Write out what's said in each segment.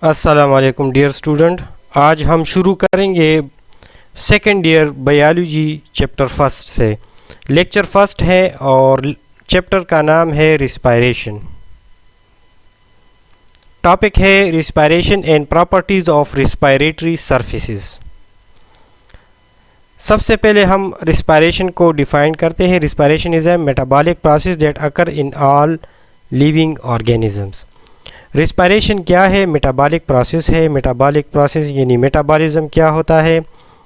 अस्सलाम वालेकुम dear student. आज हम शुरू करेंगे second year biology chapter first से। लेक्चर फर्स्ट है और चैप्टर का नाम है रिस्पायरेशन। टॉपिक है respiration and properties of respiratory surfaces. सबसे पहले हम रिस्पायरेशन को डिफाइन करते हैं। Respiration is a metabolic process that occur in all living organisms. Respiration क्या है? मेटाबॉलिक प्रोसेस है। मेटाबॉलिक प्रोसेस यानी मेटाबॉलिज्म क्या होता है?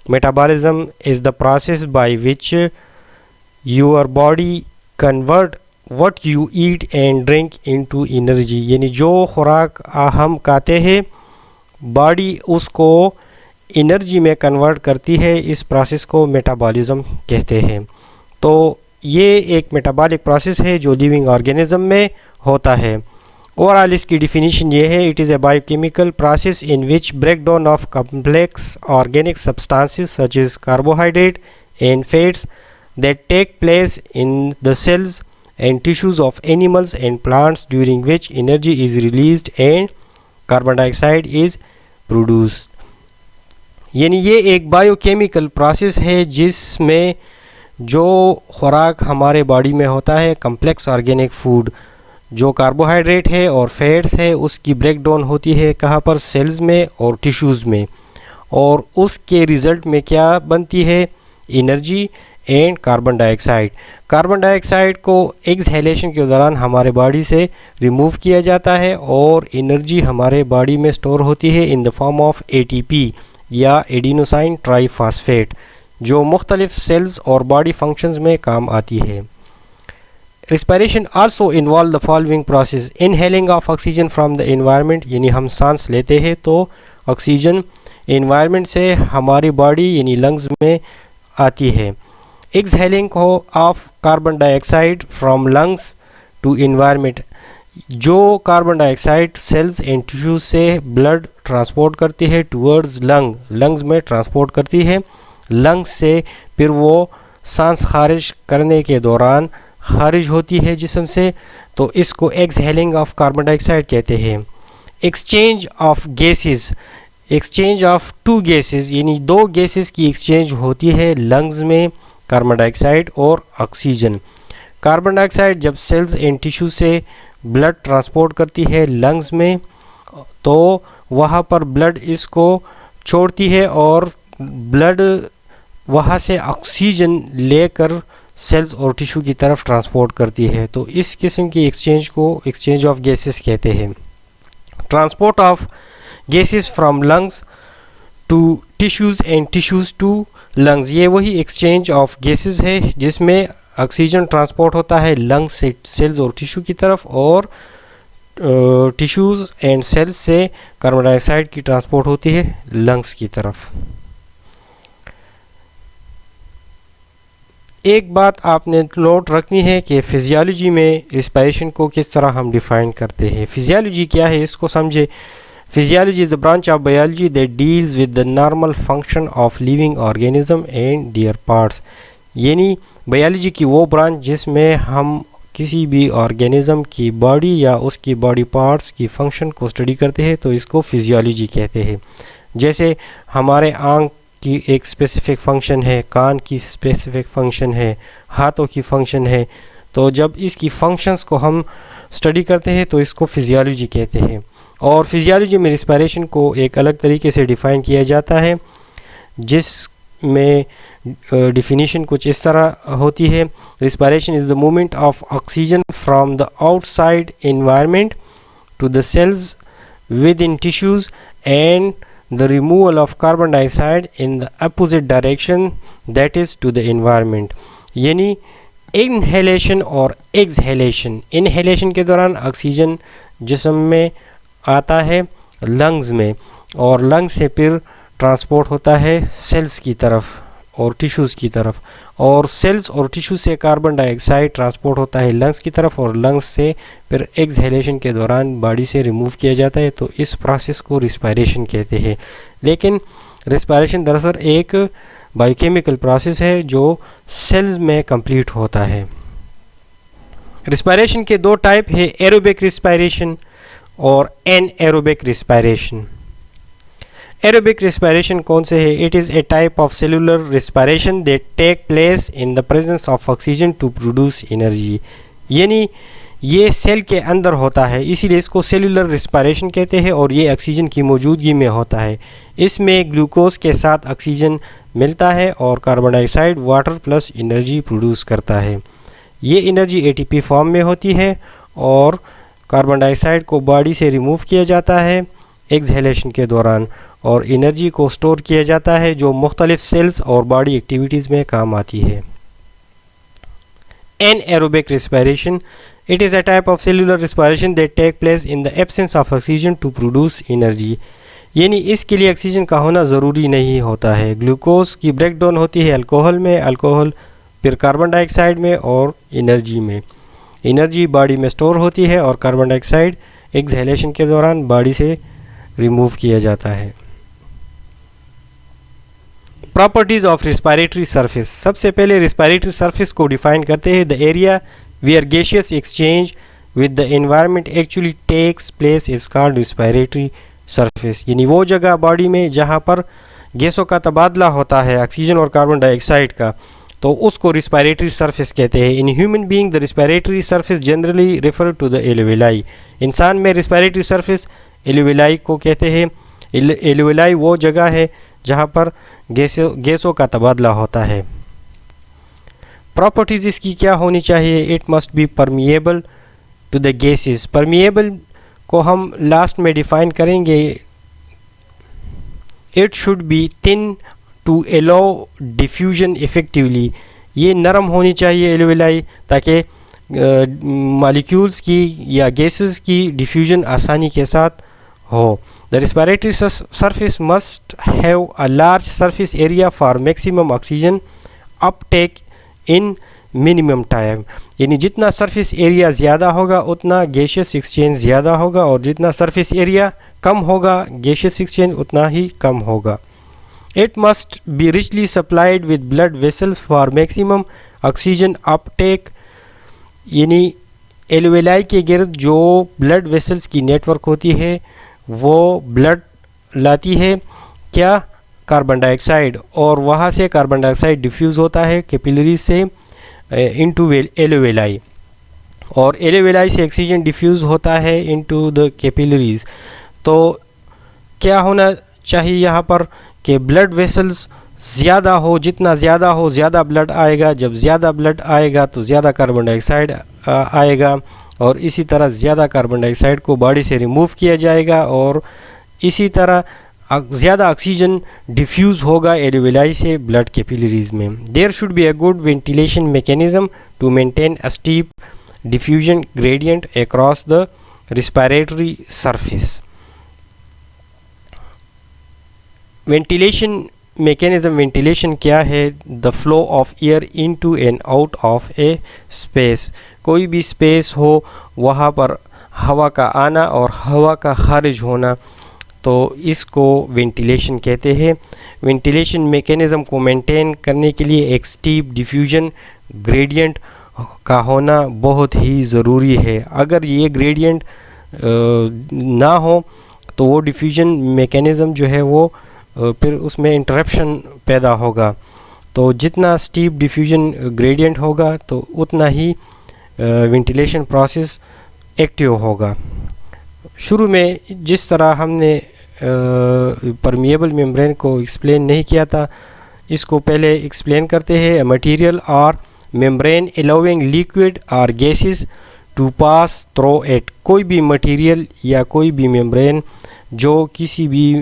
Metabolism is the process by which your body convert what you eat and drink into energy. यानी जो खुराक हम खाते हैं बॉडी उसको एनर्जी में कन्वर्ट करती है। इस प्रोसेस को मेटाबॉलिज्म कहते हैं। तो ये एक मेटाबॉलिक प्रोसेस है जो लिविंग ऑर्गेनिज्म में होता है। ओवरऑल इसकी डिफिनीशन ये है, it is a biochemical process in which breakdown of complex organic substances such as carbohydrate and fats that take place in the cells and tissues of animals and plants during which energy is released and carbon dioxide is produced. यानी ये एक biochemical process है जिसमें जो खुराक हमारे body में होता है, कम्प्लेक्स ऑर्गेनिक फूड जो कार्बोहाइड्रेट है और फैट्स है, उसकी ब्रेक डाउन होती है कहाँ पर? सेल्स में और टिश्यूज़ में। और उसके रिज़ल्ट में क्या बनती है? Energy and carbon dioxide. Carbon dioxide को एक्सहेलेशन के दौरान हमारे बॉडी से रिमूव किया जाता है और एनर्जी हमारे बॉडी में स्टोर होती है in the form of ATP या एडिनोसाइन ट्राईफॉस्फेट, जो मुख्तलिफ सेल्स और बॉडी फंक्शंस में काम आती है। Respiration also involve the following process: inhaling of oxygen from the environment, यानी हम सांस लेते हैं तो ऑक्सीजन environment से हमारी बॉडी यानी लंग्स में आती है। exhaling of carbon dioxide from lungs to environment, जो carbon dioxide cells and tissue से ब्लड ट्रांसपोर्ट करती है टूवर्ड्स लंग्स में ट्रांसपोर्ट करती है। लंग्स से फिर वो सांस खारिज करने के दौरान खारिज होती है जिस्म से, तो इसको एक्सहेलिंग ऑफ कार्बन डाइऑक्साइड कहते हैं। Exchange of gases, exchange of two gases यानी दो गैसेस की एक्सचेंज होती है लंग्स में, कार्बन डाइऑक्साइड और ऑक्सीजन। कार्बन डाइऑक्साइड जब सेल्स एंड टिश्यू से ब्लड ट्रांसपोर्ट करती है लंग्स में, तो वहाँ पर ब्लड इसको छोड़ती है और ब्लड वहाँ से ऑक्सीजन लेकर सेल्स और टिश्यू की तरफ ट्रांसपोर्ट करती है। तो इस किस्म की एक्सचेंज को एक्सचेंज ऑफ गैसेस कहते हैं। Transport of gases from lungs to tissues and tissues to lungs, ये वही एक्सचेंज ऑफ गैसेस है जिसमें ऑक्सीजन ट्रांसपोर्ट होता है लंग्स से सेल्स और टिश्यू की तरफ, और टिश्यूज़ एंड सेल्स से कार्बन डाइऑक्साइड की ट्रांसपोर्ट होती है लंग्स की तरफ। एक बात आपने नोट रखनी है कि फिजियोलॉजी में रिस्पायरेशन को किस तरह हम डिफ़ाइन करते हैं। फिजियोलॉजी क्या है इसको समझे। Physiology is the branch of biology that deals with the normal function of living organism and there parts. यानी बायोलॉजी की वो ब्रांच जिसमें हम किसी भी ऑर्गेनिज्म की बॉडी या उसकी बॉडी पार्ट्स की फंक्शन को स्टडी करते हैं, तो इसको फिजियोलॉजी कहते हैं। जैसे हमारे आँख की एक स्पेसिफिक फंक्शन है, कान की स्पेसिफिक फंक्शन है, हाथों की फंक्शन है, तो जब इसकी फंक्शंस को हम स्टडी करते हैं तो इसको फिजियोलॉजी कहते हैं। और फिजियोलॉजी में रिस्पायरेशन को एक अलग तरीके से डिफ़ाइन किया जाता है जिसमें डिफिनीशन कुछ इस तरह होती है। Respiration is the movement of oxygen from the outside environment to the cells within tissues and the removal of carbon dioxide in the opposite direction, that is to the environment। यानी inhalation और exhalation. Inhalation के दौरान oxygen जिस्म में आता है lungs में और लंग्स से फिर ट्रांसपोर्ट होता है सेल्स की तरफ और टिश्यूज़ की तरफ, और सेल्स और टिश्यू से कार्बन डाइऑक्साइड ट्रांसपोर्ट होता है लंग्स की तरफ और लंग्स से फिर एक्सहेलेशन के दौरान बॉडी से रिमूव किया जाता है। तो इस प्रोसेस को रिस्पायरेशन कहते हैं। लेकिन रिस्पायरेशन दरअसल एक बायोकेमिकल प्रोसेस है जो सेल्स में कंप्लीट होता है। रिस्पायरेशन के दो टाइप है, एरोबिक रिस्पायरेशन और एनएरोबिक रिस्पायरेशन। एरोबिक रिस्पायरेशन कौन से है? It is a type of cellular respiration that take place in the presence of oxygen to produce energy. यानी ये सेल के अंदर होता है, इसीलिए इसको सेलुलर रिस्पायरेशन कहते हैं और ये ऑक्सीजन की मौजूदगी में होता है। इसमें ग्लूकोज के साथ ऑक्सीजन मिलता है और carbon dioxide water plus energy produce करता है। ये एनर्जी एटीपी फॉर्म में होती है और कार्बन डाइऑक्साइड को बॉडी से रिमूव किया जाता है एक्सहेलेशन के दौरान और एनर्जी को स्टोर किया जाता है जो मुख्तलिफ सेल्स और बॉडी एक्टिविटीज़ में काम आती है। Anaerobic respiration, it is a type of cellular respiration that take place in the absence of oxygen to produce energy. यानी इसके लिए ऑक्सीजन का होना ज़रूरी नहीं होता है। ग्लूकोज की ब्रेकडाउन होती है अल्कोहल में, अल्कोहल फिर कार्बन डाइऑक्साइड में और एनर्जी में। एनर्जी बॉडी में स्टोर होती है और कार्बन डाइऑक्साइड एक्सहेलेशन के दौरान बॉडी से रिमूव किया जाता है। Properties of respiratory surface. सबसे पहले रिस्पायरेटरी सरफेस को डिफाइन करते हैं। The area where gaseous exchange with the environment actually takes place is called respiratory surface. यानी वो जगह बॉडी में जहाँ पर गैसों का तबादला होता है ऑक्सीजन और कार्बन डाइऑक्साइड का, तो उसको रिस्पायरेटरी सरफेस कहते हैं। In human being the respiratory surface generally refer to the alveoli. इंसान में रिस्पायरेटरी सरफेस एल्वेलाई को कहते हैं। एल्वेलाई वो जगह है जहाँ पर गैसों का तबादला होता है। प्रॉपर्टीज़ इसकी क्या होनी चाहिए? It must be permeable to the gases. Permeable को हम लास्ट में डिफाइन करेंगे। It should be thin to allow diffusion effectively. ये नरम होनी चाहिए एल्वेलाई ताकि मॉलिक्यूल्स की या गैसेस की डिफ्यूजन आसानी के साथ हो। The respiratory surface must have a large surface area for maximum oxygen uptake in minimum time। यानी जितना सरफेस एरिया ज़्यादा होगा उतना गैसियस एक्सचेंज ज़्यादा होगा और जितना सरफेस एरिया कम होगा गैसियस एक्सचेंज उतना ही कम होगा। It must be richly supplied with blood vessels for maximum oxygen uptake। यानी एल्वेलाई के गिर्द जो ब्लड वेसल्स की नेटवर्क होती है वो ब्लड लाती है क्या? कार्बन डाइऑक्साइड, और वहाँ से कार्बन डाइऑक्साइड डिफ्यूज़ होता है कैपिलरीज से इनटू एल्वेलाई और एल्वेलाई से ऑक्सीजन डिफ्यूज़ होता है इनटू द कैपिलरीज। तो क्या होना चाहिए यहाँ पर कि ब्लड वेसल्स ज़्यादा हो, जितना ज़्यादा हो ज़्यादा ब्लड आएगा। जब ज़्यादा ब्लड आएगा तो ज़्यादा कार्बन डाइऑक्साइड आएगा और इसी तरह ज़्यादा कार्बन डाइऑक्साइड को बॉडी से रिमूव किया जाएगा और इसी तरह ज़्यादा ऑक्सीजन डिफ्यूज़ होगा एल्वेलाई से ब्लड कैपिलरीज में। There should be a good ventilation mechanism to maintain a steep diffusion gradient across the respiratory surface. Ventilation mechanism, ventilation क्या है? The flow of air into and out of a space. कोई भी space हो वहाँ पर हवा का आना और हवा का खारिज होना, तो इसको वेंटिलेशन कहते हैं। वेंटिलेशन मैकेनिज़्म को मेंटेन करने के लिए एक स्टीप डिफ्यूजन ग्रेडियंट का होना बहुत ही ज़रूरी है। अगर ये ग्रेडियंट ना हो तो वो डिफ्यूजन मैकेनिज़्म जो है वो फिर उसमें इंटरप्शन पैदा होगा। तो जितना स्टीप डिफ्यूजन ग्रेडियंट होगा तो उतना ही वेंटिलेशन प्रोसेस एक्टिव होगा। शुरू में जिस तरह हमने परमिएबल मेम्ब्रेन को एक्सप्लेन नहीं किया था, इसको पहले एक्सप्लेन करते हैं। मटेरियल और मेम्ब्रेन अलाउइंग लिक्विड और gases to pass through it. कोई भी मटेरियल या कोई भी मेम्ब्रेन जो किसी भी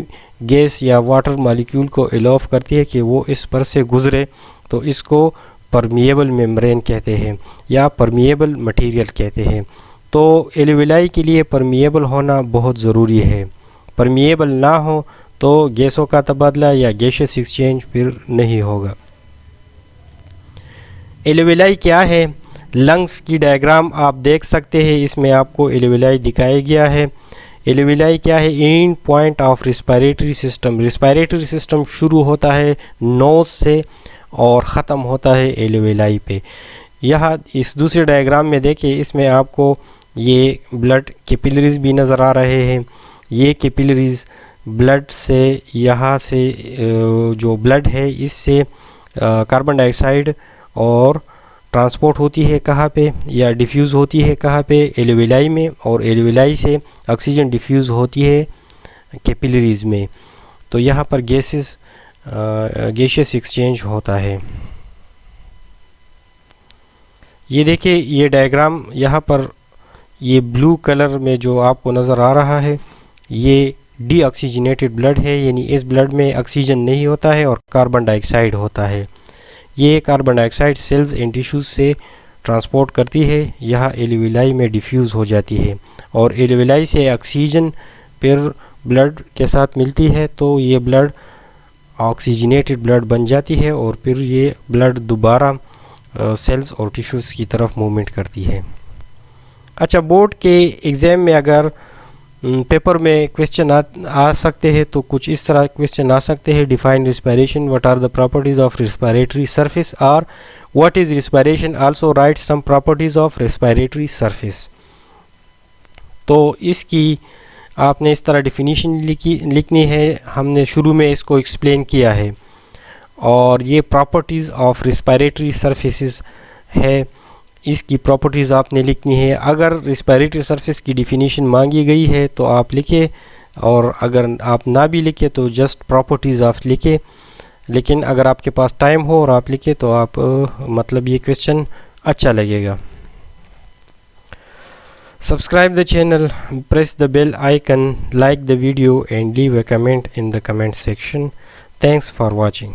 गैस या वाटर मॉलिक्यूल को अलाउ करती है कि वो इस पर से गुज़रे, तो इसको परमिएबल मेम्ब्रेन कहते हैं या परमिएबल मटेरियल कहते हैं। तो एल्वेलाई के लिए परमिएबल होना बहुत ज़रूरी है। परमिएबल ना हो तो गैसों का तबादला या गैसियस एक्सचेंज फिर नहीं होगा। एल्वेलाई क्या है? लंग्स की डायग्राम आप देख सकते हैं, इसमें आपको एल्वेलाई दिखाया गया है। एल्वेलाई क्या है? And point of respiratory system. Respiratory system शुरू होता है नोज से और ख़त्म होता है एल्वेलाई पे। यहाँ इस दूसरे डायग्राम में देखिए, इसमें आपको ये ब्लड कैपिलरीज भी नज़र आ रहे हैं। ये कैपिलरीज ब्लड से, यहाँ से जो ब्लड है इससे कार्बन डाइऑक्साइड और ट्रांसपोर्ट होती है कहाँ पे, या डिफ्यूज़ होती है कहाँ पे, एल्वेलाई में, और एल्वेलाई से ऑक्सीजन डिफ्यूज़ होती है कैपिलरीज में। तो यहाँ पर गैसियस एक्सचेंज होता है। ये देखिए, ये डायग्राम यहाँ पर ये ब्लू कलर में जो आपको नज़र आ रहा है, ये डीऑक्सीजनेटेड ब्लड है, यानी इस ब्लड में ऑक्सीजन नहीं होता है और कार्बन डाइऑक्साइड होता है। ये carbon dioxide cells and tissues से ट्रांसपोर्ट करती है, यहाँ एल्वेलाई में डिफ्यूज़ हो जाती है, और एल्वेलाई से ऑक्सीजन फिर ब्लड के साथ मिलती है, तो ये ब्लड ऑक्सीजनेटेड ब्लड बन जाती है, और फिर ये ब्लड दोबारा सेल्स और टिश्यूज़ की तरफ मूवमेंट करती है। अच्छा, बोर्ड के एग्ज़ाम में अगर पेपर में क्वेश्चन आ सकते हैं तो कुछ इस तरह क्वेश्चन आ सकते हैं। Define respiration, what are the properties of respiratory surface, और what is respiration, also write some properties of respiratory surface. तो इसकी आपने इस तरह डिफिनीशन लिखनी है। हमने शुरू में इसको एक्सप्लेन किया है, और ये प्रॉपर्टीज़ ऑफ रिस्पायरेटरी सरफेसेस है, इसकी प्रॉपर्टीज़ आपने लिखनी है। अगर रिस्पायरेटरी सरफेस की डिफिनीशन मांगी गई है तो आप लिखे, और अगर आप ना भी लिखे तो जस्ट प्रॉपर्टीज़ आप लिखे। लेकिन अगर आपके पास टाइम हो और आप लिखे तो आप मतलब ये क्वेश्चन अच्छा लगेगा। Subscribe the channel, press the bell icon, like the video and leave a comment in the comment section. Thanks for watching.